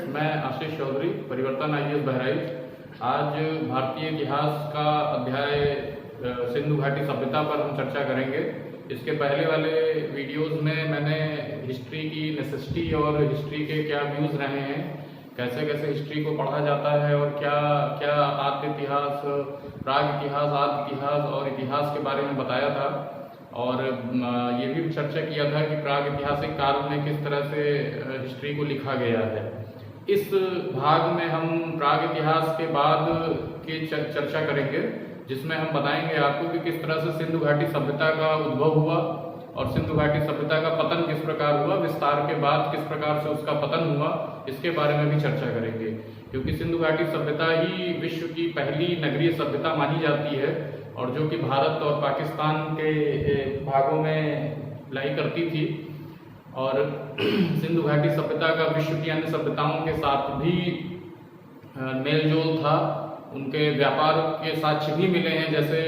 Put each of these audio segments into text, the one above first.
मैं आशीष चौधरी, परिवर्तन आईएएस बहराइच। आज भारतीय इतिहास का अध्याय सिंधु घाटी सभ्यता पर हम चर्चा करेंगे। इसके पहले वाले वीडियोस में मैंने हिस्ट्री की नेसेसिटी और हिस्ट्री के क्या व्यूज़ रहे हैं, कैसे कैसे हिस्ट्री को पढ़ा जाता है और क्या क्या आद्य इतिहास, प्राग इतिहास, आद्य इतिहास और इतिहास के बारे में बताया था। और ये भी चर्चा किया था कि प्राग ऐतिहासिक काल में किस तरह से हिस्ट्री को लिखा गया है। इस भाग में हम प्राग इतिहास के बाद की चर्चा करेंगे, जिसमें हम बताएंगे आपको कि किस तरह से सिंधु घाटी सभ्यता का उद्भव हुआ और सिंधु घाटी सभ्यता का पतन किस प्रकार हुआ, विस्तार के बाद किस प्रकार से उसका पतन हुआ, इसके बारे में भी चर्चा करेंगे। क्योंकि सिंधु घाटी सभ्यता ही विश्व की पहली नगरीय सभ्यता मानी जाती है और जो कि भारत और पाकिस्तान के भागों में लाई करती थी। और सिंधु घाटी सभ्यता का विश्व की अन्य सभ्यताओं के साथ भी मेलजोल था, उनके व्यापार के साक्ष्य भी मिले हैं। जैसे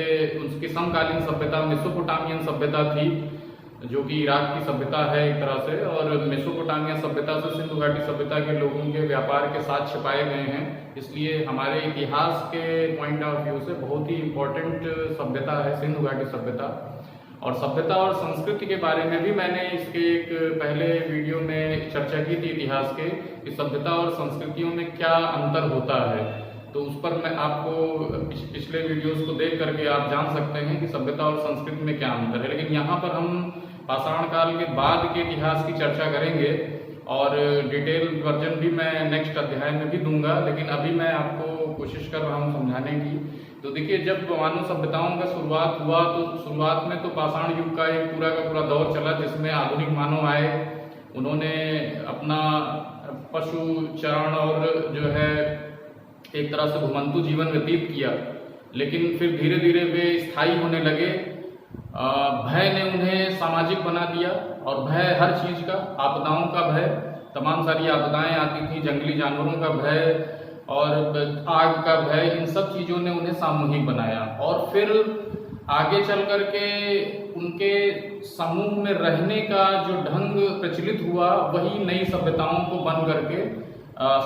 उसकी समकालीन सभ्यता मेसोपोटामियन सभ्यता थी, जो कि इराक की सभ्यता है एक तरह से, और मेसोपोटामिया सभ्यता से सिंधु घाटी सभ्यता के लोगों के व्यापार के साक्ष्य पाए गए हैं। इसलिए हमारे इतिहास के पॉइंट ऑफ व्यू से बहुत ही इम्पोर्टेंट सभ्यता है सिंधु घाटी सभ्यता। और सभ्यता और संस्कृति के बारे में भी मैंने इसके एक पहले वीडियो में चर्चा की थी इतिहास के, कि सभ्यता और संस्कृतियों में क्या अंतर होता है। तो उस पर मैं आपको पिछले वीडियोस को देख करके आप जान सकते हैं कि सभ्यता और संस्कृति में क्या अंतर है। लेकिन यहाँ पर हम पाषाण काल के बाद के इतिहास की चर्चा करेंगे और डिटेल वर्जन भी मैं नेक्स्ट अध्याय में भी दूंगा, लेकिन अभी मैं आपको कोशिश कर रहा हूँ समझाने की। तो देखिए, जब मानव सभ्यताओं का शुरुआत हुआ तो शुरुआत में तो पाषाण युग का एक पूरा का पूरा दौर चला, जिसमें आधुनिक मानव आए, उन्होंने अपना पशु चरण और जो है एक तरह से घुमंतु जीवन व्यतीत किया। लेकिन फिर धीरे धीरे वे स्थायी होने लगे। भय ने उन्हें सामाजिक बना दिया, और भय हर चीज का, आपदाओं का भय, तमाम सारी आपदाएं आती थी, जंगली जानवरों का भय और आग का भय, इन सब चीजों ने उन्हें सामूहिक बनाया। और फिर आगे चल करके उनके समूह में रहने का जो ढंग प्रचलित हुआ, वही नई सभ्यताओं को बन करके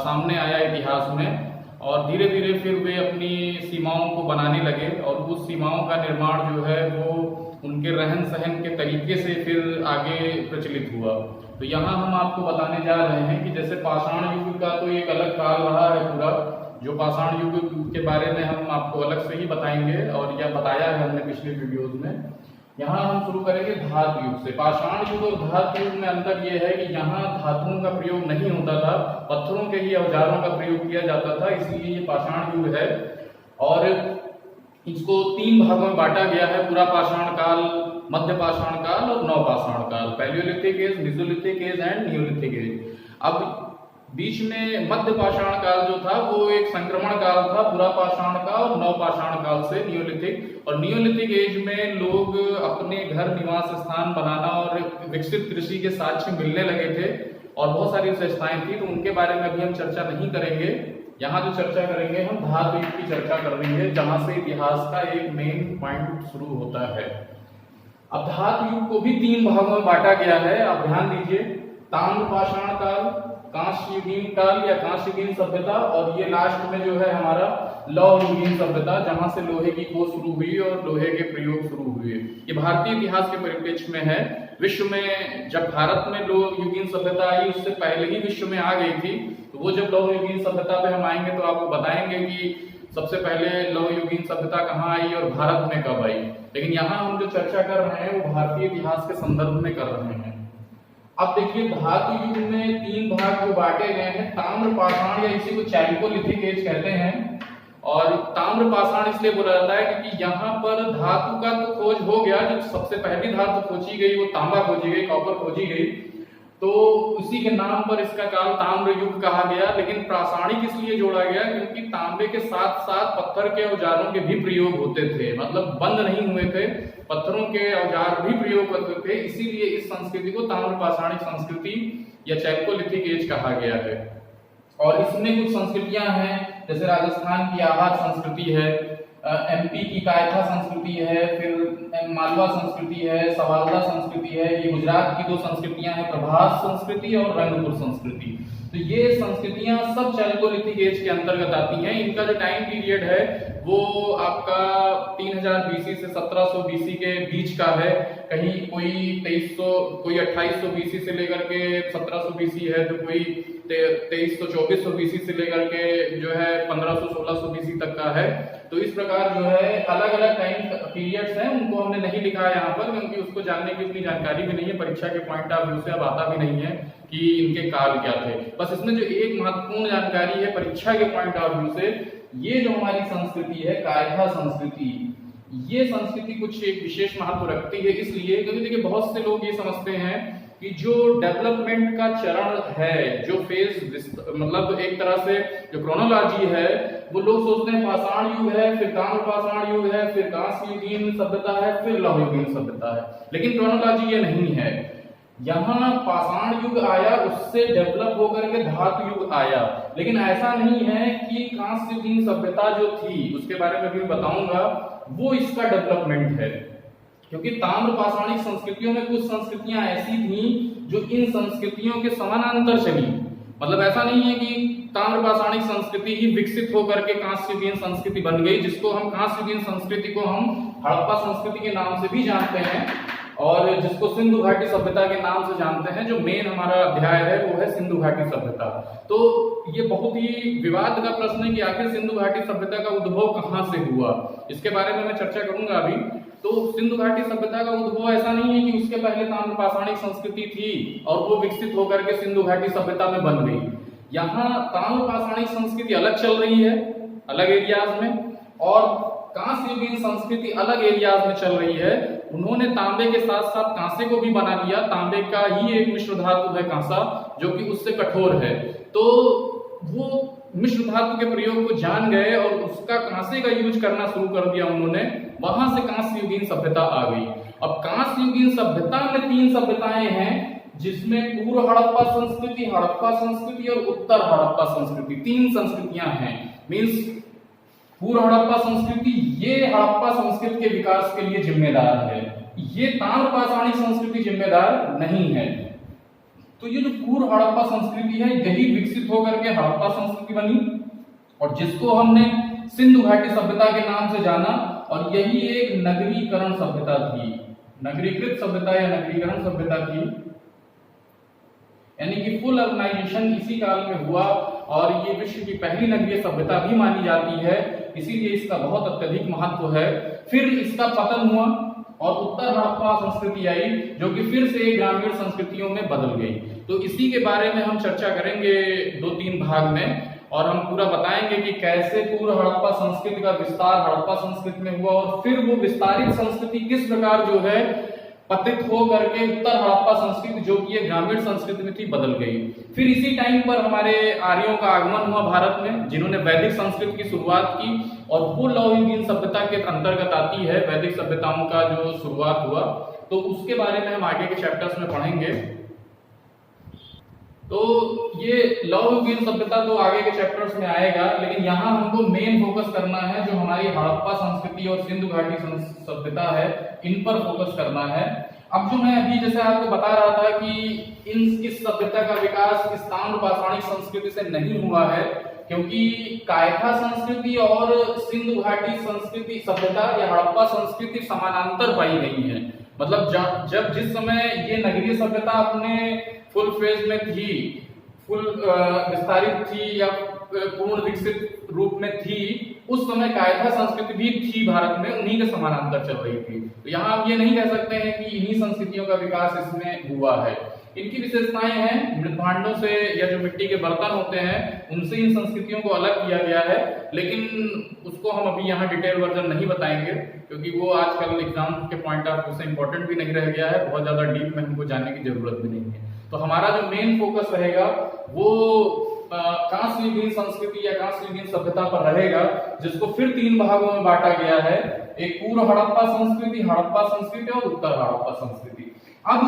सामने आया इतिहास में। और धीरे धीरे फिर वे अपनी सीमाओं को बनाने लगे, और उस सीमाओं का निर्माण जो है वो उनके रहन सहन के तरीके से फिर आगे प्रचलित हुआ। तो यहाँ हम आपको बताने जा रहे हैं कि जैसे पाषाण युग का तो एक अलग काल रहा है पूरा, जो पाषाण युग के बारे में हम आपको अलग से ही बताएंगे, और यह बताया है हमने पिछले वीडियोज में। यहाँ हम शुरू करेंगे धातु युग से। पाषाण युग और धातु युग में अंतर यह है कि यहाँ धातुओं का प्रयोग नहीं होता था, पत्थरों के ही औजारों का प्रयोग किया जाता था, इसलिए ये पाषाण युग है। और इसको 3 भागों में बांटा गया है, पूरा पाषाण काल, मध्य पाषाण काल और नवपाषाण काल, paleolithic age, mesolithic age and neolithic age. अब बीच में मध्य पाषाण काल जो था वो एक संक्रमण काल था पूरा पाषाण का और नवपाषाण काल से, नियोलिथिक। और नियोलिथिक एज में लोग अपने घर निवास स्थान बनाना और विकसित कृषि के साक्ष्य मिलने लगे थे, और बहुत सारी विशेषताएं थी, तो उनके बारे में अभी हम चर्चा नहीं करेंगे। यहाँ जो चर्चा करेंगे हम धातु युग की चर्चा कर रही है, जहां से इतिहास का एक मेन पॉइंट शुरू होता है। अब धातु युग को भी 3 भागों में बांटा गया है। अब ध्यान दीजिए, ताम्र पाषाण काल, कांस्य युगीन काल या कांस्य युगीन सभ्यता, और ये लास्ट में जो है हमारा लौह युगीन सभ्यता, जहां से लोहे की खोज शुरू हुई और लोहे के प्रयोग शुरू हुए। ये भारतीय इतिहास के परिप्रेक्ष्य में है। विश्व में जब भारत में लौह युगीन सभ्यता आई, उससे पहले ही विश्व में आ गई थी। तो वो जब लौह युगीन सभ्यता पे हम आएंगे तो आपको बताएंगे कि सबसे पहले लौह युगीन सभ्यता कहाँ आई और भारत में कब आई। लेकिन यहाँ हम जो चर्चा कर रहे हैं वो भारतीय इतिहास के संदर्भ में कर रहे हैं। अब देखिए, धातु युग में 3 भाग जो बांटे गए हैं, ताम्र पाषाण या इसी को चैल्कोलिथिक एज कहते हैं। और ताम्र पाषाण इसलिए बोला जाता है क्योंकि यहाँ पर धातु का तो खोज हो गया, जब सबसे पहली धातु खोजी गई वो तांबा खोजी गई, कॉपर खोजी गई, तो उसी के नाम पर इसका काल ताम्र युग कहा गया। लेकिन पाषाणिक इसलिए जोड़ा गया क्योंकि तांबे के साथ साथ पत्थर के औजारों के भी प्रयोग होते थे, मतलब बंद नहीं हुए थे, पत्थरों के औजार भी प्रयोग करते थे। इसीलिए इस संस्कृति को ताम्र पाषाणिक संस्कृति या चैल्कोलिथिक एज कहा गया है। और इसमें कुछ संस्कृतियां हैं, जैसे राजस्थान की आहार संस्कृति है, एमपी की कायथा संस्कृति है, फिर मालवा संस्कृति है, सवालदा संस्कृति है, ये गुजरात की दो संस्कृतियां हैं, प्रभास संस्कृति और रंगपुर संस्कृति। तो ये संस्कृतियां सब चैल्कोलिथिक एज के अंतर्गत आती हैं। इनका जो टाइम पीरियड है वो आपका 3000 बीसी से 1700 बीसी के बीच का है। कहीं कोई 2300 कोई 2800 बीसी से लेकर के 1700 बीसी है, तो कोई 2300 2400 बीसी से लेकर के जो है 1500 1600 बीसी तक का है। तो इस प्रकार जो है अलग अलग टाइम पीरियड्स हैं, उनको हमने नहीं लिखा है यहाँ पर क्योंकि उसको जानने की इतनी जानकारी भी नहीं है, परीक्षा के पॉइंट ऑफ व्यू से अब आता भी नहीं है कि इनके काल क्या थे। बस इसमें जो एक महत्वपूर्ण जानकारी है परीक्षा के पॉइंट ऑफ व्यू से, ये जो हमारी संस्कृति है कायथा संस्कृति, ये संस्कृति कुछ एक विशेष महत्व रखती है इसलिए क्योंकि देखिए बहुत से लोग ये समझते हैं कि जो डेवलपमेंट का चरण है, जो फेज मतलब एक तरह से जो क्रोनोलॉजी है, वो लोग सोचते हैं पाषाण युग है, फिर ताम्र पाषाण युग है, फिर कांस्य युगीन सभ्यता है, फिर लौह युगीन सभ्यता है। लेकिन क्रोनोलॉजी ये नहीं है। यहाँ पाषाण युग आया, उससे डेवलप होकर के धातु युग आया, लेकिन ऐसा नहीं है कि कांस्य युगीन सभ्यता जो थी उसके बारे में भी बताऊंगा, वो इसका डेवलपमेंट है। क्योंकि ताम्र पाषाणिक संस्कृतियों में कुछ संस्कृतियां ऐसी थीं जो इन संस्कृतियों के समानांतर चली। मतलब ऐसा नहीं है कि ताम्र पाषाणिक संस्कृति ही विकसित होकर के कांस्य युगीन संस्कृति बन गई, जिसको हम कांस्य युगीन संस्कृति को हम हड़प्पा संस्कृति के नाम से भी जानते हैं और जिसको सिंधु घाटी सभ्यता के नाम से जानते हैं। जो मेन हमारा अध्याय है वो है सिंधु घाटी सभ्यता। तो ये बहुत ही विवाद का प्रश्न है कि आखिर सिंधु घाटी सभ्यता का उद्भव कहाँ से हुआ, इसके बारे में मैं चर्चा करूंगा अभी। तो सिंधु घाटी सभ्यता का उद्भव ऐसा नहीं है कि उसके पहले ताम्र पाषाणिक संस्कृति थी और वो विकसित होकर के सिंधु घाटी सभ्यता में बन गई। यहाँ ताम्र पाषाणिक संस्कृति अलग चल रही है अलग एरियाज में, और कांस्य युगीन संस्कृति अलग एरियाज में चल रही है। उन्होंने तांबे के साथ साथ कांसे को भी बना लिया। तांबे का ही एक मिश्र धातु है कांसा, जो कि उससे कठोर है। तो वो मिश्र धातु के प्रयोग को जान गए और उसका कांसे का यूज करना शुरू कर दिया उन्होंने। वहां से कांस्य युगीन सभ्यता आ गई। अब कांस्य युगीन सभ्यता में 3 सभ्यताएं हैं, जिसमें पूर्व हड़प्पा संस्कृति और उत्तर हड़प्पा संस्कृति, 3 संस्कृतियां हैं। मीन्स पूर्व हड़प्पा संस्कृति ये हड़प्पा संस्कृति के विकास के लिए जिम्मेदार है, ये ताम्र पाषाणिक संस्कृति जिम्मेदार नहीं है। तो ये जो पूर्व हड़प्पा संस्कृति है यही विकसित होकर के हड़प्पा संस्कृति बनी और जिसको हमने सिंधु घाटी सभ्यता के नाम से जाना, और यही एक नगरीकरण सभ्यता थी, नगरीकृत सभ्यता या नगरीकरण सभ्यता थी। यानी कि फुल अर्बनाइजेशन इसी काल में हुआ और ये विश्व की पहली नगरीय सभ्यता भी मानी जाती है, इसीलिए इसका बहुत अत्यधिक महत्व है। फिर इसका पतन हुआ और उत्तर हड़प्पा संस्कृति आई, जो कि फिर से ग्रामीण संस्कृतियों में बदल गई। तो इसी के बारे में हम चर्चा करेंगे 2-3 भाग में, और हम पूरा बताएंगे कि कैसे पूर्व हड़प्पा संस्कृति का विस्तार हड़प्पा संस्कृति में हुआ और फिर वो विस्तारित संस्कृति किस प्रकार जो है पतित हो करके उत्तर हड़प्पा संस्कृति जो कि ग्रामीण संस्कृति में थी बदल गई। फिर इसी टाइम पर हमारे आर्यों का आगमन हुआ भारत में, जिन्होंने वैदिक संस्कृति की शुरुआत की, और वो लौह युगीन सभ्यता के अंतर्गत आती है वैदिक सभ्यताओं का जो शुरुआत हुआ। तो उसके बारे में हम आगे के चैप्टर्स में पढ़ेंगे। तो ये लौह युगीन सभ्यता तो आगे के चैप्टर्स में आएगा, लेकिन यहाँ हमको मेन फोकस करना है जो हमारी हड़प्पा संस्कृति और सिंधु घाटी सभ्यता है, इन पर फोकस करना है। अब जो मैं अभी जैसे आपको बता रहा था कि इस सभ्यता का विकास इस ताम्र पाषाणिक संस्कृति से नहीं हुआ है, क्योंकि कायथा संस्कृति और सिंधु घाटी संस्कृति सभ्यता या हड़प्पा संस्कृति समानांतर पाई गई है। मतलब जब जिस समय ये नगरीय सभ्यता अपने फुल फेज में थी, फुल विस्तारित थी या पूर्ण विकसित रूप में थी, उस समय कायथा संस्कृति भी थी भारत में, उन्हीं के समानांतर चल रही थी। तो यहाँ हम ये नहीं कह सकते हैं कि इन्हीं संस्कृतियों का विकास इसमें हुआ है। इनकी विशेषताएं हैं, मृदभांडों से या जो मिट्टी के बर्तन होते हैं उनसे इन संस्कृतियों को अलग किया गया है, लेकिन उसको हम अभी यहाँ डिटेल वर्जन नहीं बताएंगे क्योंकि वो आजकल एग्जाम के पॉइंट ऑफ व्यू से इंपॉर्टेंट भी नहीं रह गया है, बहुत ज्यादा डीप में हमको जानने की जरूरत भी नहीं है। तो हमारा जो मेन फोकस रहेगा वो कांस्य युगीन संस्कृति या कांस्य युगीन सभ्यता पर रहेगा, जिसको फिर 3 भागों में बांटा गया है। एक पूर्व हड़प्पा संस्कृति और उत्तर हड़प्पा संस्कृति। अब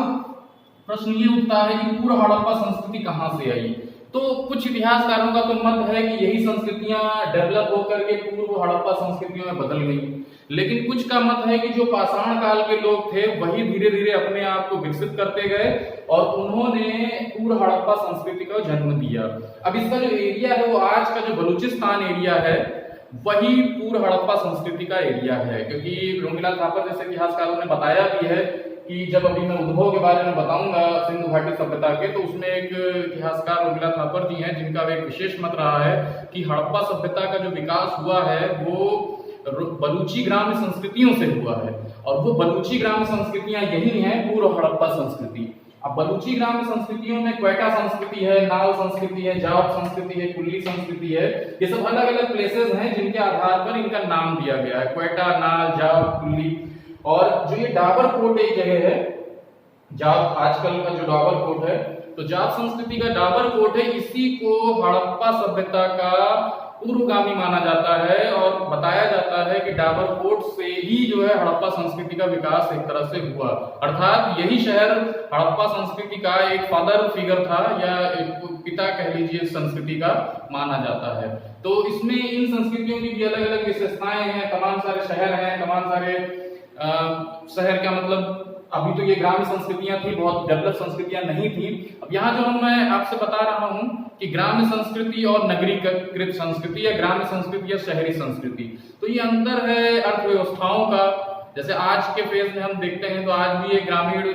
प्रश्न ये उठता है कि पूर्व हड़प्पा संस्कृति कहां से आई? तो कुछ इतिहासकारों का तो मत है कि यही संस्कृतियां डेवलप होकर के पूर्व हड़प्पा संस्कृतियों में बदल गई, लेकिन कुछ का मत है कि जो पाषाण काल के लोग थे वही धीरे धीरे अपने आप को विकसित करते गए और उन्होंने पूर्व हड़प्पा संस्कृति को जन्म दिया। अब इसका जो एरिया है वो आज का जो बलूचिस्तान एरिया है वही पूर्व हड़प्पा संस्कृति का एरिया है, क्योंकि रोंगीलाल थापर जैसे इतिहासकारों ने बताया भी है कि जब अभी मैं उद्भव के बारे में बताऊंगा सिंधु घाटी सभ्यता के, तो उसमें एक इतिहासकार रोंगीलाल थापर जी हैं जिनका एक विशेष मत रहा है कि हड़प्पा सभ्यता का जो विकास हुआ है वो बलूची ग्राम्य संस्कृतियों से हुआ है, और वो बलूची ग्राम्य संस्कृतियां यही हैं पूर्व हड़प्पा संस्कृति। अब बलूची ग्राम्य संस्कृतियों में क्वेटा संस्कृति है, नाल संस्कृति है, जाट संस्कृति है, कुल्ली संस्कृति है, ये सब अलग अलग प्लेसेस हैं जिनके आधार पर इनका नाम दिया गया है, क्वेटा, नाल, जाट, कुल्ली। और जो ये डाबर कोट एक जगह है, जाट आजकल का जो डाबर कोट है, तो जाट संस्कृति का डाबर कोट है, इसी को हड़प्पा सभ्यता का पूर्वगामी माना जाता है और बताया जाता है कि डाबर कोट से ही जो है हड़प्पा संस्कृति का विकास एक तरह से हुआ, अर्थात यही शहर हड़प्पा संस्कृति का एक फादर फिगर था या एक पिता कह लीजिए संस्कृति का माना जाता है। तो इसमें इन संस्कृतियों की भी अलग अलग विशेषताएं हैं, तमाम सारे शहर हैं, तमाम सारे शहर का मतलब अभी तो ये ग्राम्य संस्कृतियां थी, बहुत डेवलप संस्कृतियां नहीं थी। अब यहाँ जो मैं आपसे बता रहा हूँ कि ग्राम्य संस्कृति और नगरीकृत संस्कृति या ग्राम्य संस्कृति या शहरी संस्कृति, तो ये अंतर है अर्थव्यवस्थाओं का। जैसे आज के फेज में हम देखते हैं तो आज भी ये ग्रामीण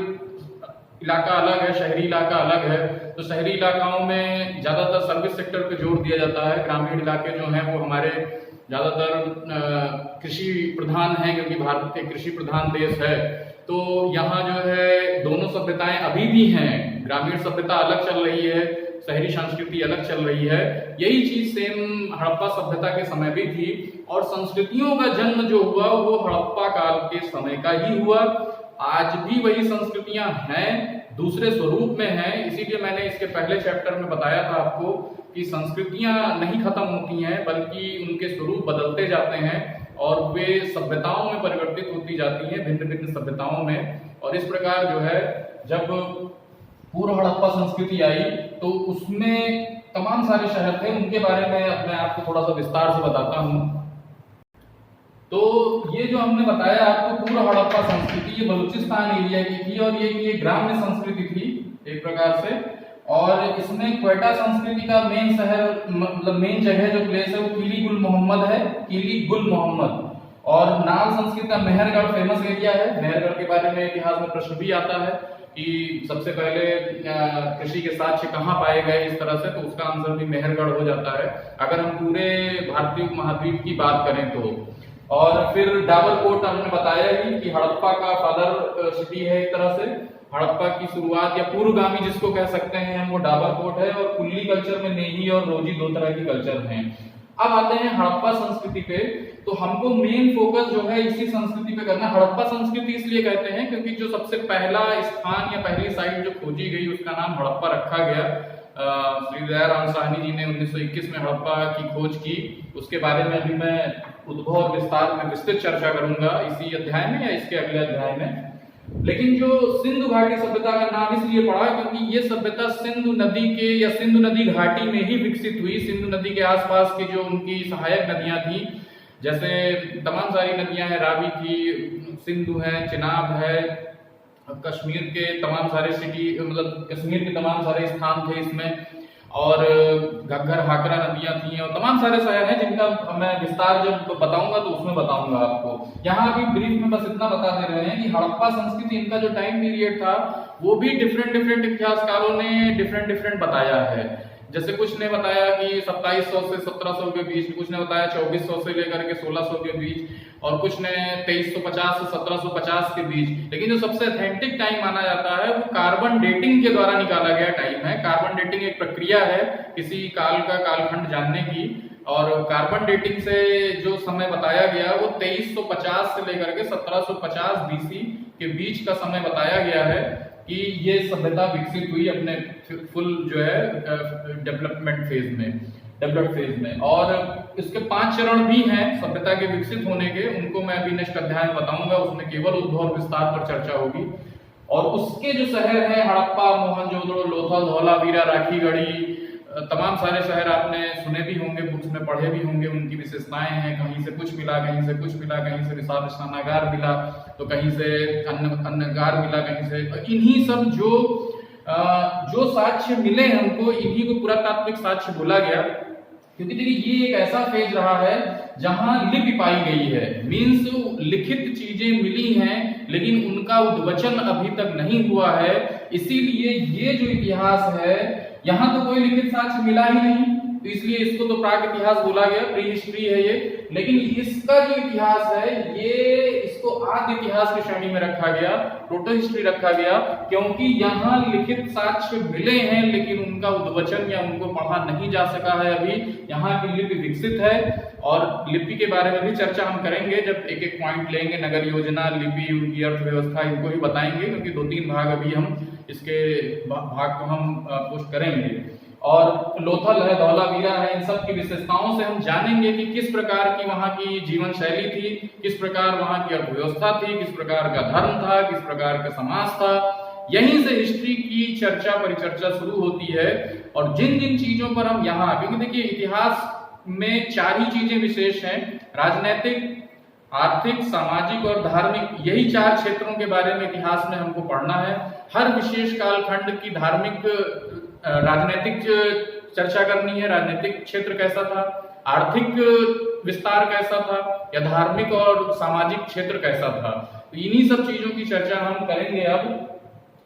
इलाका अलग है, शहरी इलाका अलग है। तो शहरी इलाकाओं में ज्यादातर सर्विस सेक्टर पे जोर दिया जाता है, ग्रामीण इलाके जो हैं वो हमारे ज्यादातर कृषि प्रधान है, क्योंकि भारत एक कृषि प्रधान देश है। तो यहाँ जो है दोनों सभ्यताएं अभी भी हैं, ग्रामीण सभ्यता अलग चल रही है, शहरी संस्कृति अलग चल रही है। यही चीज सेम हड़प्पा सभ्यता के समय भी थी, और संस्कृतियों का जन्म जो हुआ वो हड़प्पा काल के समय का ही हुआ। आज भी वही संस्कृतियां हैं, दूसरे स्वरूप में हैं। इसीलिए मैंने इसके पहले चैप्टर में बताया था आपको कि संस्कृतियां नहीं खत्म होती हैं, बल्कि उनके स्वरूप बदलते जाते हैं और वे सभ्यताओं में परिवर्तित होती जाती हैं, भिन्न भिन्न सभ्यताओं में। और इस प्रकार जो है जब पूर्व हड़प्पा संस्कृति आई तो उसमें तमाम सारे शहर थे, उनके बारे में मैं आपको थोड़ा सा विस्तार से बताता हूँ। तो ये जो हमने बताया आपको पूर्व हड़प्पा संस्कृति, ये बलूचिस्तान एरिया की थी और ये ग्राम्य संस्कृति थी एक प्रकार से। और इसमें क्वेटा संस्कृति का मेन शहर मतलब मेन जगह जो प्लेस है वो किली गुल मोहम्मद है, किली गुल मोहम्मद। और नाल संस्कृति का मेहरगढ़ फेमस एरिया है। मेहरगढ़ के बारे में इतिहास में प्रश्न भी आता है कि सबसे पहले कृषि के साक्ष्य कहाँ पाए गए इस तरह से, तो उसका आंसर भी मेहरगढ़ हो जाता है अगर हम पूरे भारतीय महाद्वीप की बात करें तो। और फिर डाबर कोट हमने बताया ही कि हड़प्पा का फादर सिटी है एक तरह से, हड़प्पा की शुरुआत या पूर्वगामी जिसको कह सकते हैं हम, वो डाबर कोट है। और कुल्ली कल्चर में नेही और रोजी दो तरह की कल्चर हैं। अब आते हैं हड़प्पा संस्कृति पे, तो हमको मेन फोकस जो है इसी संस्कृति पे करना। हड़प्पा संस्कृति इसलिए कहते हैं क्योंकि जो सबसे पहला स्थान या पहली साइट जो खोजी गई उसका नाम हड़प्पा रखा गया। श्री दयाराम साहनी जी ने 1921 में हड़प्पा की खोज की। उसके बारे में अभी मैं उद्भव और विस्तार में विस्तृत चर्चा करूंगा इसी अध्याय में या इसके अगले अध्याय में। लेकिन जो सिंधु घाटी सभ्यता का नाम इसलिए पड़ा क्योंकि ये सभ्यता सिंधु नदी के या सिंधु नदी घाटी में ही विकसित हुई। सिंधु नदी के आसपास की जो उनकी सहायक नदियां थी, जैसे तमाम सारी नदियां हैं, रावी थी, सिंधु है, चिनाब है, कश्मीर के तमाम सारे सिटी मतलब कश्मीर के तमाम सारे स्थान थे इसमें, और घग्गर हाकरा नदियां थी और तमाम सारे शहर हैं जिनका मैं विस्तार जब बताऊंगा तो उसमें बताऊंगा आपको। यहाँ अभी ब्रीफ में बस इतना बता दे रहे हैं कि हड़प्पा संस्कृति इनका जो टाइम पीरियड था वो भी डिफरेंट इतिहासकारों ने डिफरेंट बताया है। जैसे कुछ ने बताया कि 2700 से 1700 के बीच, कुछ ने बताया 2400 से लेकर के 1600 के बीच, और कुछ ने 2350 से 1750 के बीच। लेकिन जो सबसे ऑथेंटिक टाइम माना जाता है वो कार्बन डेटिंग के द्वारा निकाला गया टाइम है। कार्बन डेटिंग एक प्रक्रिया है किसी काल का कालखंड जानने की, और कार्बन डेटिंग से जो समय बताया गया वो 2350 से लेकर के 1750 बीसी के बीच का समय बताया गया है कि ये सभ्यता विकसित हुई अपने फुल जो है डेवलप्ड फेज में। और इसके 5 चरण भी हैं सभ्यता के विकसित होने के, उनको मैं अभी नेक्स्ट अध्याय में बताऊंगा। उसमें केवल उद्भव विस्तार पर चर्चा होगी। और उसके जो शहर हैं हड़प्पा, मोहनजोदड़ो, लोथल, धौलावीरा, राखीगढ़ी, तमाम सारे शहर आपने सुने भी होंगे, बुक्स में पढ़े भी होंगे, उनकी विशेषताएं हैं। कहीं से कुछ मिला, कहीं से कुछ मिला, कहीं से विशाल स्नानागार मिला, तो कहीं से अन्नगार मिला, कहीं से इन्हीं सब जो साक्ष्य मिले हमको, इन्हीं को पुरातात्विक साक्ष्य बोला गया। क्योंकि देखिए ये एक ऐसा फेज रहा है जहां लिपि पाई गई है, मीन्स लिखित चीजें मिली हैं लेकिन उनका उद्वचन अभी तक नहीं हुआ है। इसीलिए ये जो इतिहास है, यहाँ तो कोई लिखित साक्ष्य मिला ही नहीं, तो इसलिए इसको तो प्राग इतिहास बोला गया, प्री हिस्ट्री है ये। लेकिन इसका जो इतिहास है ये इसको आदि इतिहास की श्रेणी में रखा गया, प्रोटो हिस्ट्री रखा गया, क्योंकि यहाँ लिखित साक्ष्य मिले हैं लेकिन उनका उद्वचन या उनको पढ़ा नहीं जा सका है अभी। यहाँ की लिपि विकसित है और लिपि के बारे में भी चर्चा हम करेंगे जब एक एक पॉइंट लेंगे। नगर योजना, लिपि, उनकी अर्थव्यवस्था, इनको भी बताएंगे, क्योंकि 2-3 भाग अभी हम इसके भाग को हम पोस्ट करेंगे। और लोथल है, धौलावीरा है, इन सब की विशेषताओं से हम जानेंगे कि किस प्रकार की वहाँ की जीवन शैली थी, किस प्रकार वहाँ की अर्थव्यवस्था थी, किस प्रकार का धर्म था, किस प्रकार का समाज था। यहीं से हिस्ट्री की चर्चा परिचर्चा शुरू होती है। और जिन जिन चीजों पर हम यहाँ, क्योंकि देखिए इतिहास में 4 ही चीजें विशेष हैं, राजनैतिक, आर्थिक, सामाजिक और धार्मिक, यही 4 क्षेत्रों के बारे में इतिहास में हमको पढ़ना है। हर विशेष कालखंड की धार्मिक राजनीतिक चर्चा करनी है, राजनीतिक क्षेत्र कैसा था, आर्थिक विस्तार कैसा था, या धार्मिक और सामाजिक क्षेत्र कैसा था। तो इन्हीं सब चीजों की चर्चा हम करेंगे अब।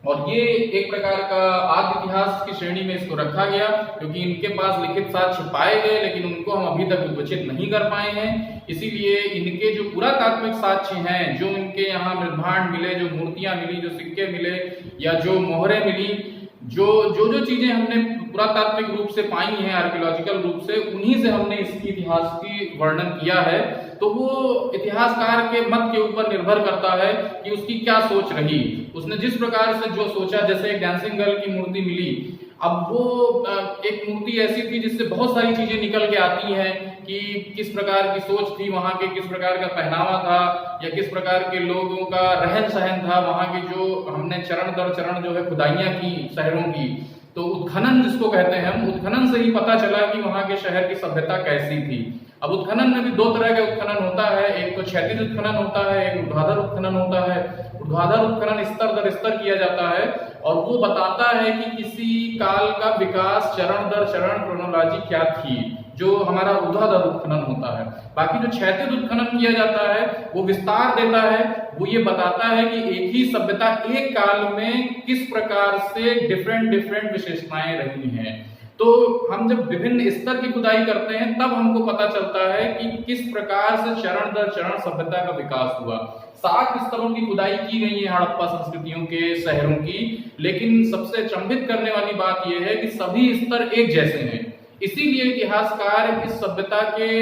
और ये एक प्रकार का आदि इतिहास की श्रेणी में इसको रखा गया, क्योंकि इनके पास लिखित साक्ष्य पाए गए लेकिन उनको हम अभी तक उद्वचित नहीं कर पाए हैं। इसीलिए इनके जो पुरातात्विक साक्ष्य हैं, जो इनके यहाँ मृद्भांड मिले, जो मूर्तियां मिली, जो सिक्के मिले, या जो मोहरें मिली, जो चीजें हमने पुरातात्विक रूप से पाई हैं, आर्कियोलॉजिकल रूप से, उन्हीं से हमने इसकी इतिहास की वर्णन किया है। तो वो इतिहासकार के मत के ऊपर निर्भर करता है कि उसकी क्या सोच रही। उसने जिस प्रकार से जो सोचा, जैसे एक डांसिंग गर्ल की मूर्ति मिली, अब वो एक मूर्ति ऐसी थी जिससे बहुत सारी चीजें निकल के आती हैं कि किस प्रकार की सोच थी वहां के, किस प्रकार का पहनावा था, या किस प्रकार के लोगों का रहन सहन था। वहां की जो हमने चरण दर चरण जो है खुदाइयां की शहरों की, तो उत्खनन जिसको कहते हैं हम, उत्खनन से ही पता चला कि वहां के शहर की सभ्यता कैसी थी। अब उत्खनन में भी 2 तरह का उत्खनन होता है, एक तो क्षैतिज उत्खनन होता है, एक ऊर्ध्वाधर उत्खनन होता है। ऊर्ध्वाधर उत्खनन स्तर दर स्तर किया जाता है और वो बताता है कि किसी काल का विकास चरण दर चरण क्रोनोलॉजी क्या थी, जो हमारा ऊर्ध्वाधर उत्खनन होता है। बाकी जो क्षैतिज उत्खनन किया जाता है वो विस्तार देता है, वो ये बताता है कि एक ही सभ्यता एक काल में किस प्रकार से डिफरेंट विशेषताएं रही हैं। तो हम जब विभिन्न स्तर की खुदाई करते हैं तब हमको पता चलता है कि किस प्रकार से चरण दर चरण सभ्यता का विकास हुआ। 7 स्तरों की खुदाई की गई है हड़प्पा संस्कृतियों के शहरों की, लेकिन सबसे अचंभित करने वाली बात यह है कि सभी स्तर एक जैसे हैं। इसीलिए इतिहासकार इस सभ्यता के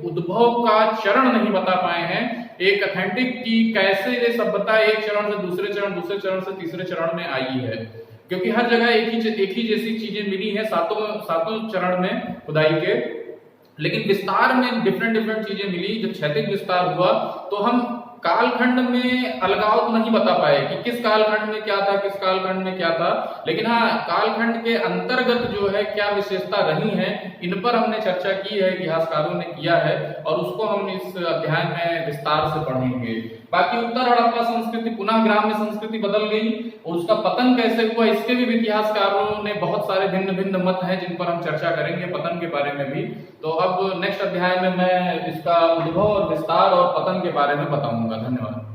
उद्भव का चरण नहीं बता पाए हैं, एक ऑथेंटिक की कैसे ये सभ्यता एक चरण से दूसरे चरण, दूसरे चरण से तीसरे चरण में आई है, क्योंकि हर जगह एक ही जैसी चीजें मिली हैं सातों चरण में खुदाई के। लेकिन विस्तार में डिफरेंट चीजें मिली। जब क्षैतिज विस्तार हुआ तो हम कालखंड में अलगाव तो नहीं बता पाए कि किस कालखंड में क्या था, किस कालखंड में क्या था, लेकिन हाँ कालखंड के अंतर्गत जो है क्या विशेषता रही है, इन पर हमने चर्चा की है, इतिहासकारों ने किया है, और उसको हम इस अध्याय में विस्तार से पढ़ेंगे। बाकी उत्तर हड़प्पा संस्कृति पुनः ग्राम्य संस्कृति बदल गई और उसका पतन कैसे हुआ, इसके भी इतिहासकारों ने बहुत सारे भिन्न मत हैं जिन पर हम चर्चा करेंगे, पतन के बारे में भी। तो अब नेक्स्ट अध्याय में मैं इसका उद्भव और विस्तार और पतन के बारे में बताऊंगा। धन्यवाद।